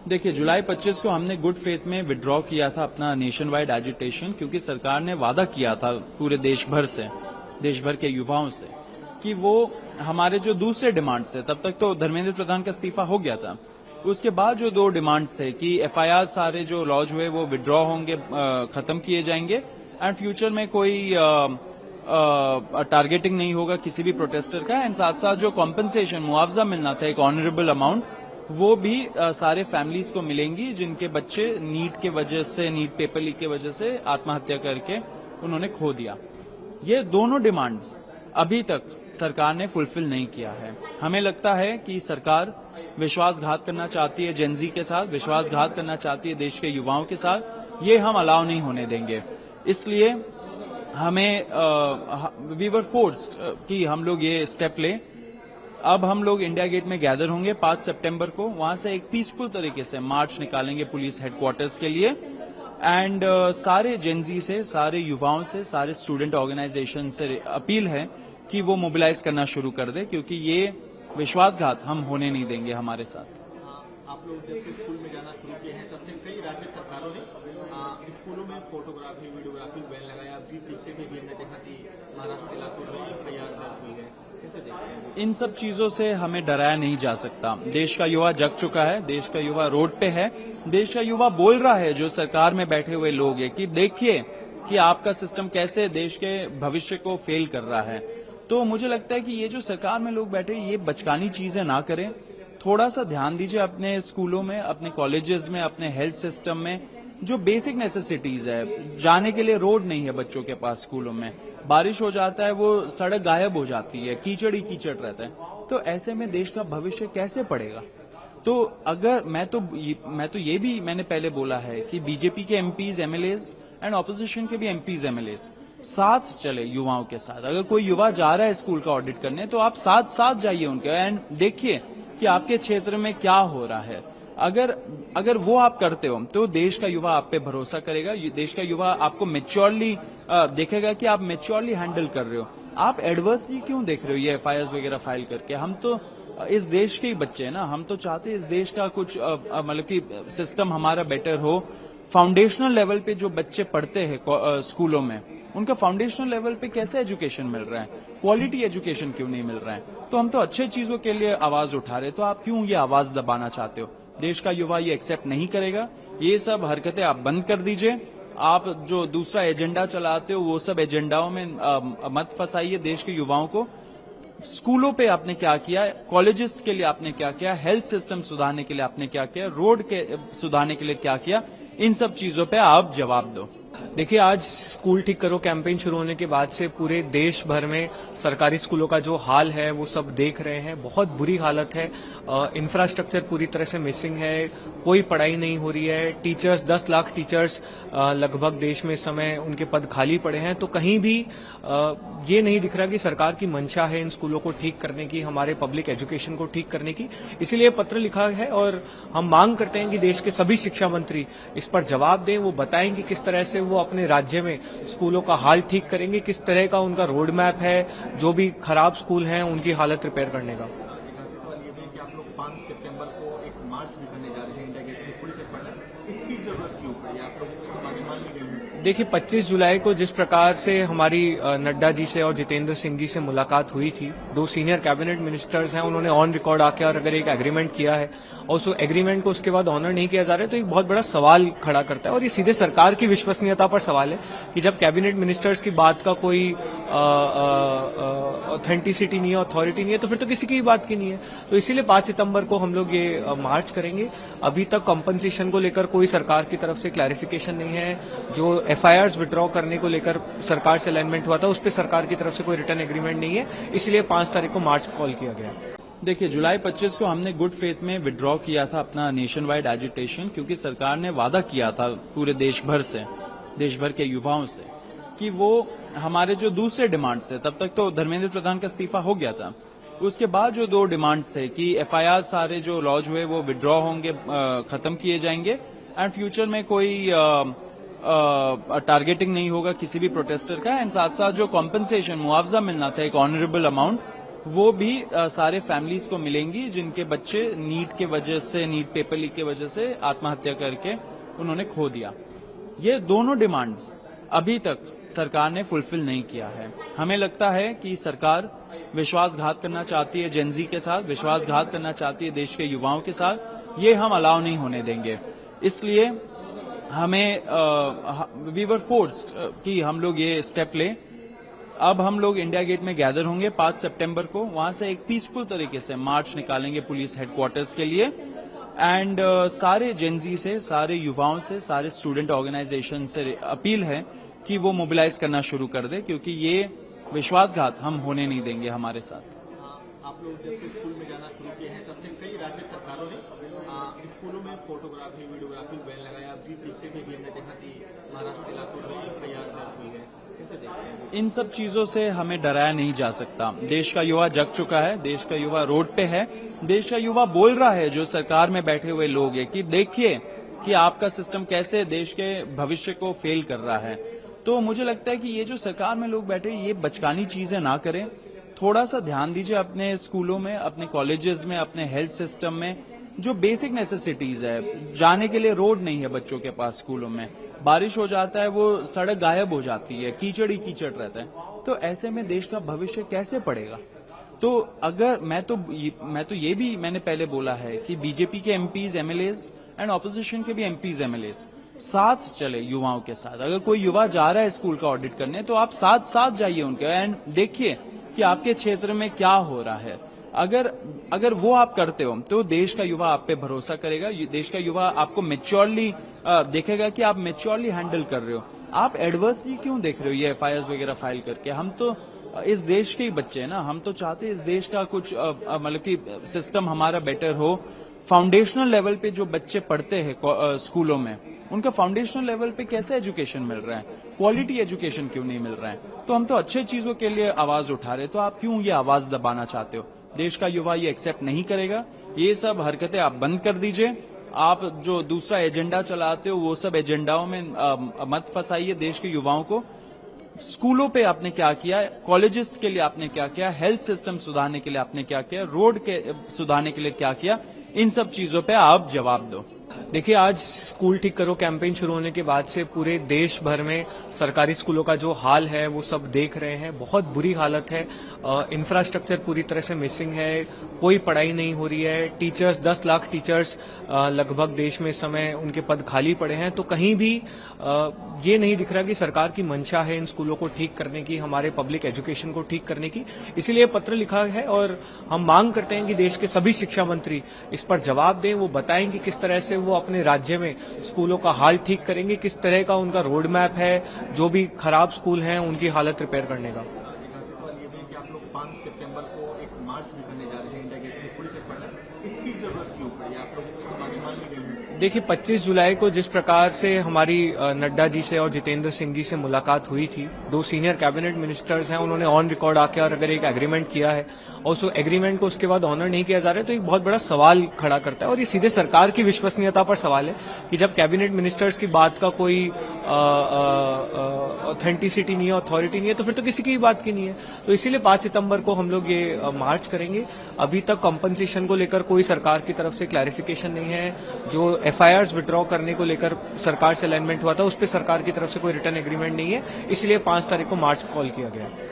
देखिए, जुलाई 25 को हमने गुड फेथ में विड्रॉ किया था अपना नेशन वाइड एजिटेशन, क्योंकि सरकार ने वादा किया था पूरे देश भर के युवाओं से कि वो हमारे जो दूसरे डिमांड्स थे, तब तक तो धर्मेंद्र प्रधान का इस्तीफा हो गया था, उसके बाद जो दो डिमांड्स थे कि एफआईआर सारे जो लॉन्च हुए वो विड्रॉ होंगे, खत्म किए जाएंगे एंड फ्यूचर में कोई टारगेटिंग नहीं होगा किसी भी प्रोटेस्टर का, एंड साथ साथ जो कॉम्पनसेशन मुआवजा मिलना था एक ऑनरेबल अमाउंट, वो भी सारे फैमिलीज को मिलेंगी जिनके बच्चे नीट पेपर लीक के वजह से आत्महत्या करके उन्होंने खो दिया। ये दोनों डिमांड्स अभी तक सरकार ने फुलफिल नहीं किया है। हमें लगता है कि सरकार विश्वासघात करना चाहती है, जेनजी के साथ विश्वासघात करना चाहती है, देश के युवाओं के साथ। ये हम अलाउ नहीं होने देंगे। इसलिए हमें वी वर फोर्स्ड कि हम लोग ये स्टेप लें। अब हम लोग इंडिया गेट में गैदर होंगे 5 सितंबर को, वहां से एक पीसफुल तरीके से मार्च निकालेंगे पुलिस हेडक्वार्टर्स के लिए एंड सारे जेनजी से, सारे युवाओं से, सारे स्टूडेंट ऑर्गेनाइजेशन से अपील है कि वो मोबिलाइज करना शुरू कर दे, क्योंकि ये विश्वासघात हम होने नहीं देंगे हमारे साथ। आप लोग जब से स्कूल में जाना शुरू किए हैं तब से कई राज्य सरकारों ने स्कूलों में फोटोग्राफी वीडियोग्राफी बैन लगाया। अभी पीछे भी हमने देखा कि महाराष्ट्र इलाकों में एफआईआर दर्ज हुई है। इन सब चीजों से हमें डराया नहीं जा सकता। देश का युवा जग चुका है, देश का युवा रोड पे है, देश का युवा बोल रहा है जो सरकार में बैठे हुए लोग हैं कि देखिए कि आपका सिस्टम कैसे देश के भविष्य को फेल कर रहा है। तो मुझे लगता है कि ये जो सरकार में लोग बैठे ये बचकानी चीजें ना करें, थोड़ा सा ध्यान दीजिए अपने स्कूलों में, अपने कॉलेजेस में, अपने हेल्थ सिस्टम में। जो बेसिक नेसेसिटीज है, जाने के लिए रोड नहीं है बच्चों के पास, स्कूलों में बारिश हो जाता है, वो सड़क गायब हो जाती है, कीचड़ ही कीचड़ रहता है। तो ऐसे में देश का भविष्य कैसे पड़ेगा? तो अगर मैं तो ये भी मैंने पहले बोला है कि बीजेपी के एमपीज एमएलएज एंड ऑपोजिशन के भी एमपीज एमएलएज साथ चले युवाओं के साथ। अगर कोई युवा जा रहा है स्कूल का ऑडिट करने तो आप साथ जाइए उनके एंड देखिए कि आपके क्षेत्र में क्या हो रहा है। अगर वो आप करते हो तो देश का युवा आप पे भरोसा करेगा, देश का युवा आपको मेच्योरली देखेगा कि आप मेच्योरली हैंडल कर रहे हो। आप एडवर्सली क्यों देख रहे हो ये एफआईआर वगैरह फाइल करके? हम तो इस देश के ही बच्चे हैं ना, हम तो चाहते हैं इस देश का कुछ मतलब कि सिस्टम हमारा बेटर हो। फाउंडेशनल लेवल पे जो बच्चे पढ़ते हैं स्कूलों में, उनका फाउंडेशनल लेवल पे कैसे एजुकेशन मिल रहा है, क्वालिटी एजुकेशन क्यों नहीं मिल रहा है? तो हम तो अच्छे चीजों के लिए आवाज उठा रहे, तो आप क्यों ये आवाज दबाना चाहते हो? देश का युवा ये एक्सेप्ट नहीं करेगा। ये सब हरकतें आप बंद कर दीजिए। आप जो दूसरा एजेंडा चलाते हो वो सब एजेंडाओं में मत फंसाइए देश के युवाओं को। स्कूलों पे आपने क्या किया, कॉलेजेस के लिए आपने क्या किया, हेल्थ सिस्टम सुधारने के लिए आपने क्या किया, रोड के सुधारने के लिए क्या किया, इन सब चीजों पे आप जवाब दो। देखिए, आज स्कूल ठीक करो कैंपेन शुरू होने के बाद से पूरे देश भर में सरकारी स्कूलों का जो हाल है वो सब देख रहे हैं। बहुत बुरी हालत है, इंफ्रास्ट्रक्चर पूरी तरह से मिसिंग है, कोई पढ़ाई नहीं हो रही है। टीचर्स 10 लाख टीचर्स लगभग देश में इस समय उनके पद खाली पड़े हैं। तो कहीं भी ये नहीं दिख रहा कि सरकार की मंशा है इन स्कूलों को ठीक करने की, हमारे पब्लिक एजुकेशन को ठीक करने की। इसीलिए पत्र लिखा है और हम मांग करते हैं कि देश के सभी शिक्षा मंत्री इस पर जवाब दें। वो बताएं कि किस तरह से वो अपने राज्य में स्कूलों का हाल ठीक करेंगे, किस तरह का उनका रोड मैप है जो भी खराब स्कूल हैं उनकी हालत रिपेयर करने का। आप लोग 5 सितंबर को एक मार्च भी करने जा रहे हैं इंडिया गेट से पुलिस हेडक्वार्टर, इसकी जरूरत क्यों पड़ी? आप लोग मान ली गई? देखिए, 25 जुलाई को जिस प्रकार से हमारी नड्डा जी से और जितेंद्र सिंह जी से मुलाकात हुई थी, 2 सीनियर कैबिनेट मिनिस्टर्स हैं, उन्होंने ऑन रिकॉर्ड आके और अगर एक एग्रीमेंट किया है और उस एग्रीमेंट को उसके बाद ऑनर नहीं किया जा रहा है तो एक बहुत बड़ा सवाल खड़ा करता है। और ये सीधे सरकार की विश्वसनीयता पर सवाल है कि जब कैबिनेट मिनिस्टर्स की बात का कोई ऑथेंटिसिटी नहीं है, अथॉरिटी नहीं है, तो फिर तो किसी की भी बात की नहीं है। तो इसीलिए 5 सितंबर को हम लोग ये मार्च करेंगे। अभी तक कंपनसेशन को लेकर कोई सरकार की तरफ से क्लैरिफिकेशन नहीं है। जो एफआईआर विड्रॉ करने को लेकर सरकार से अलाइनमेंट हुआ था उस पर सरकार की तरफ से कोई रिटर्न एग्रीमेंट नहीं है, इसलिए 5 तारीख को मार्च कॉल किया गया। देखिए, जुलाई 25 को हमने गुड फेथ में विड्रॉ किया था अपना नेशन वाइड एजिटेशन, क्योंकि सरकार ने वादा किया था पूरे देश भर के युवाओं से कि वो हमारे जो दूसरे डिमांड्स थे, तब तक तो धर्मेंद्र प्रधान का इस्तीफा हो गया था, उसके बाद जो दो डिमांड्स थे कि एफआईआर सारे जो लॉन्च हुए वो विड्रॉ होंगे, खत्म किए जाएंगे एंड फ्यूचर में कोई टारगेटिंग नहीं होगा किसी भी प्रोटेस्टर का, एंड साथ साथ जो कॉम्पनसेशन मुआवजा मिलना था एक ऑनरेबल अमाउंट, वो भी सारे फैमिलीज को मिलेंगी जिनके बच्चे नीट के वजह से, नीट पेपर लीक के वजह से आत्महत्या करके उन्होंने खो दिया। ये दोनों डिमांड्स अभी तक सरकार ने फुलफिल नहीं किया है। हमें लगता है कि सरकार विश्वासघात करना चाहती है जेनजी के साथ, विश्वासघात करना चाहती है देश के युवाओं के साथ। ये हम अलाउ नहीं होने देंगे। इसलिए हमें वी वर फोर्स्ड कि हम लोग ये स्टेप लें। अब हम लोग इंडिया गेट में गैदर होंगे 5 सितंबर को। वहां से एक पीसफुल तरीके से मार्च निकालेंगे पुलिस हेडक्वार्टर्स के लिए एंड सारे जेनजी से, सारे युवाओं से, सारे स्टूडेंट ऑर्गेनाइजेशन से अपील है कि वो मोबिलाइज करना शुरू कर दे, क्योंकि ये विश्वासघात हम होने नहीं देंगे हमारे साथ। आप लोग जब से स्कूल में जाना शुरू किए हैं तब से कई राज्य सरकारों ने स्कूलों में फोटोग्राफी, वीडियोग्राफी बैन लगाया। अभी पीछे में भी हमने देखा कि महाराष्ट्र लातूर में FIR दर्ज हुई है। कैसे देखते हैं? इन सब चीजों से हमें डराया नहीं जा सकता। देश का युवा जग चुका है, देश का युवा रोड पे है, देश का युवा बोल रहा है जो सरकार में बैठे हुए लोग हैं कि देखिए कि आपका सिस्टम कैसे देश के भविष्य को फेल कर रहा है। तो मुझे लगता है कि ये जो सरकार में लोग बैठे ये बचकानी चीजें ना करें। थोड़ा सा ध्यान दीजिए अपने स्कूलों में, अपने कॉलेजेस में, अपने हेल्थ सिस्टम में। जो बेसिक नेसेसिटीज है, जाने के लिए रोड नहीं है बच्चों के पास स्कूलों में, बारिश हो जाता है वो सड़क गायब हो जाती है, कीचड़ ही कीचड़ रहता है। तो ऐसे में देश का भविष्य कैसे पड़ेगा? तो अगर मैं तो ये भी मैंने पहले बोला है कि बीजेपी के एमपीज, एमएलएज एंड ऑपोजिशन के भी एमपीज, एमएलएज साथ चले युवाओं के साथ। अगर कोई युवा जा रहा है स्कूल का ऑडिट करने तो आप साथ साथ जाइए उनके एंड देखिए कि आपके क्षेत्र में क्या हो रहा है। अगर वो आप करते हो तो देश का युवा आप पे भरोसा करेगा। देश का युवा आपको मेच्योरली देखेगा कि आप मेच्योरली हैंडल कर रहे हो। आप एडवर्सली क्यों देख रहे हो ये FIRs वगैरह फाइल करके? हम तो इस देश के ही बच्चे हैं ना, हम तो चाहते हैं इस देश का कुछ मतलब कि सिस्टम हमारा बेटर हो। फाउंडेशनल लेवल पे जो बच्चे पढ़ते हैं स्कूलों में, उनका फाउंडेशनल लेवल पे कैसे एजुकेशन मिल रहा है, क्वालिटी एजुकेशन क्यों नहीं मिल रहा है? तो हम तो अच्छे चीजों के लिए आवाज उठा रहे, तो आप क्यों ये आवाज दबाना चाहते हो? देश का युवा ये एक्सेप्ट नहीं करेगा। ये सब हरकतें आप बंद कर दीजिए। आप जो दूसरा एजेंडा चलाते हो वो सब एजेंडाओं में मत फंसाइए देश के युवाओं को। स्कूलों पे आपने क्या किया, कॉलेजेस के लिए आपने क्या किया, हेल्थ सिस्टम सुधारने के लिए आपने क्या किया, रोड के सुधारने के लिए क्या किया, इन सब चीजों पे आप जवाब दो। देखिए, आज स्कूल ठीक करो कैंपेन शुरू होने के बाद से पूरे देश भर में सरकारी स्कूलों का जो हाल है वो सब देख रहे हैं। बहुत बुरी हालत है। इंफ्रास्ट्रक्चर पूरी तरह से मिसिंग है, कोई पढ़ाई नहीं हो रही है। टीचर्स, 10 लाख टीचर्स लगभग देश में इस समय उनके पद खाली पड़े हैं। तो कहीं भी ये नहीं दिख रहा कि सरकार की मंशा है इन स्कूलों को ठीक करने की, हमारे पब्लिक एजुकेशन को ठीक करने की। इसीलिए पत्र लिखा है और हम मांग करते हैं कि देश के सभी शिक्षा मंत्री इस पर जवाब दें। वो बताएं कि किस तरह से वो अपने राज्य में स्कूलों का हाल ठीक करेंगे, किस तरह का उनका रोड मैप है जो भी खराब स्कूल हैं उनकी हालत रिपेयर करने का। सवाल ये भी कि आप लोग 5 सितंबर को एक मार्च भी करने जा रहे हैं इंडिया गेट से पुलिस हेडक्वार्टर, इसकी जरूरत क्यों पड़ी? आप लोगों को तो मांग ली गई है। देखिए, 25 जुलाई को जिस प्रकार से हमारी नड्डा जी से और जितेंद्र सिंह जी से मुलाकात हुई थी, 2 सीनियर कैबिनेट मिनिस्टर्स हैं, उन्होंने ऑन रिकॉर्ड आके और अगर एक एग्रीमेंट किया है और उस एग्रीमेंट को उसके बाद ऑनर नहीं किया जा रहा है तो एक बहुत बड़ा सवाल खड़ा करता है। और ये सीधे सरकार की विश्वसनीयता पर सवाल है कि जब कैबिनेट मिनिस्टर्स की बात का कोई ऑथेंटिसिटी नहीं है, अथॉरिटी नहीं है, तो फिर तो किसी की भी बात की नहीं है। तो इसीलिए 5 सितंबर को हम लोग ये मार्च करेंगे। अभी तक कॉम्पनसेशन को लेकर कोई सरकार की तरफ से क्लैरिफिकेशन नहीं है। जो FIRs विड्रॉ करने को लेकर सरकार से अलाइनमेंट हुआ था उस पर सरकार की तरफ से कोई रिटर्न एग्रीमेंट नहीं है। इसलिए 5 तारीख को मार्च कॉल किया गया।